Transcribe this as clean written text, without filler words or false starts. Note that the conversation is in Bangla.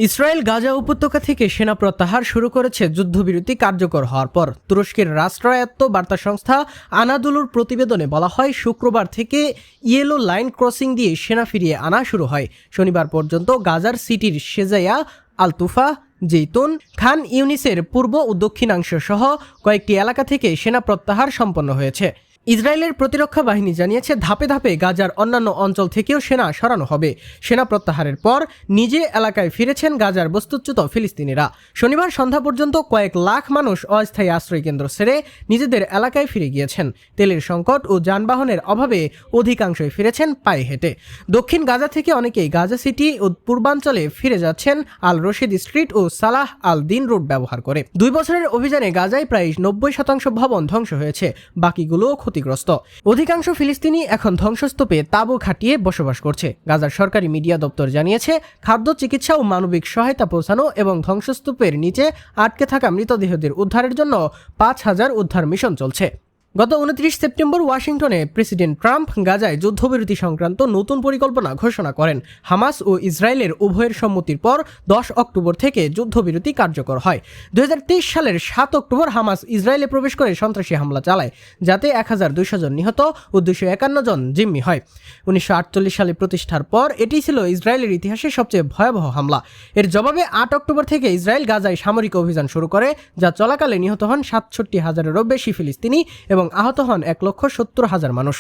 ইসরায়েল গাজা উপত্যকা থেকে সেনা প্রত্যাহার শুরু করেছে যুদ্ধবিরতি কার্যকর হওয়ার পর। তুরস্কের রাষ্ট্রায়ত্ত বার্তা সংস্থা আনাদুলুর প্রতিবেদনে বলা হয়, শুক্রবার থেকে ইয়েলো লাইন ক্রসিং দিয়ে সেনা ফিরিয়ে আনা শুরু হয়। শনিবার পর্যন্ত গাজার সিটির শেজাইয়া, আলতুফা, জেইতুন, খান ইউনিসের পূর্ব ও দক্ষিণাংশ সহ কয়েকটি এলাকা থেকে সেনা প্রত্যাহার সম্পন্ন হয়েছে। ইসরায়েলের প্রতিরক্ষা বাহিনী জানিয়েছে, ধাপে ধাপে গাজার অন্যান্য অঞ্চল থেকেও সেনা সরানো হবে। সেনা প্রত্যাহারের পর নিজে এলাকায় ফিরেছেন গাজার বস্তুচ্যুত ফিলিস্তিনিরা। শনিবার সন্ধ্যা পর্যন্ত কয়েক লাখ মানুষ অস্থায়ী আশ্রয়কেন্দ্র ছেড়ে নিজেদের এলাকায় ফিরে গিয়েছেন। তেলের সংকট ও যানবাহনের অভাবে অধিকাংশই ফিরেছেন পায়ে হেঁটে। দক্ষিণ গাজা থেকে অনেকেই গাজা সিটি ও পূর্বাঞ্চলে ফিরে যাচ্ছেন আল রশিদ স্ট্রিট ও সালাহ আল দিন রোড ব্যবহার করে। 2 বছরের অভিযানে গাজায় প্রায় 90% ভবন ধ্বংস হয়েছে, বাকিগুলোও ক্ষতিগ্রস্ত। অধিকাংশ ফিলিস্তিনি এখন ধ্বংসস্তূপে তাঁবু খাটিয়ে বসবাস করছে। গাজার সরকারি মিডিয়া দপ্তর জানিয়েছে, খাদ্য, চিকিৎসা ও মানবিক সহায়তা পৌঁছানো এবং ধ্বংসস্তূপের নিচে আটকে থাকা মৃতদেহদের উদ্ধারের জন্য 5000 উদ্ধার মিশন চলছে। গত 29 সেপ্টেম্বর ওয়াশিংটনে প্রেসিডেন্ট ট্রাম্প গাজায় যুদ্ধবিরতি সংক্রান্ত নতুন পরিকল্পনা ঘোষণা করেন। হামাস ও ইসরায়েলের উভয়ের সম্মতির পর 10 অক্টোবর থেকে যুদ্ধবিরতি কার্যকর হয়। 2023 সালের 7 অক্টোবর হামাস ইসরায়েলে প্রবেশ করে সন্ত্রাসী হামলা চালায়, যাতে 1200 জন নিহত ও 251 জন জিম্মি হয়। 1948 সালে প্রতিষ্ঠার পর এটি ছিল ইসরায়েলের ইতিহাসে সবচেয়ে ভয়াবহ হামলা। এর জবাবে 8 অক্টোবর থেকে ইসরায়েল গাজায় সামরিক অভিযান শুরু করে, যা চলাকালে নিহত হন 67,000-এরও বেশি ফিলিস্তিনি এবং আহত হন 1,70,000 মানুষ।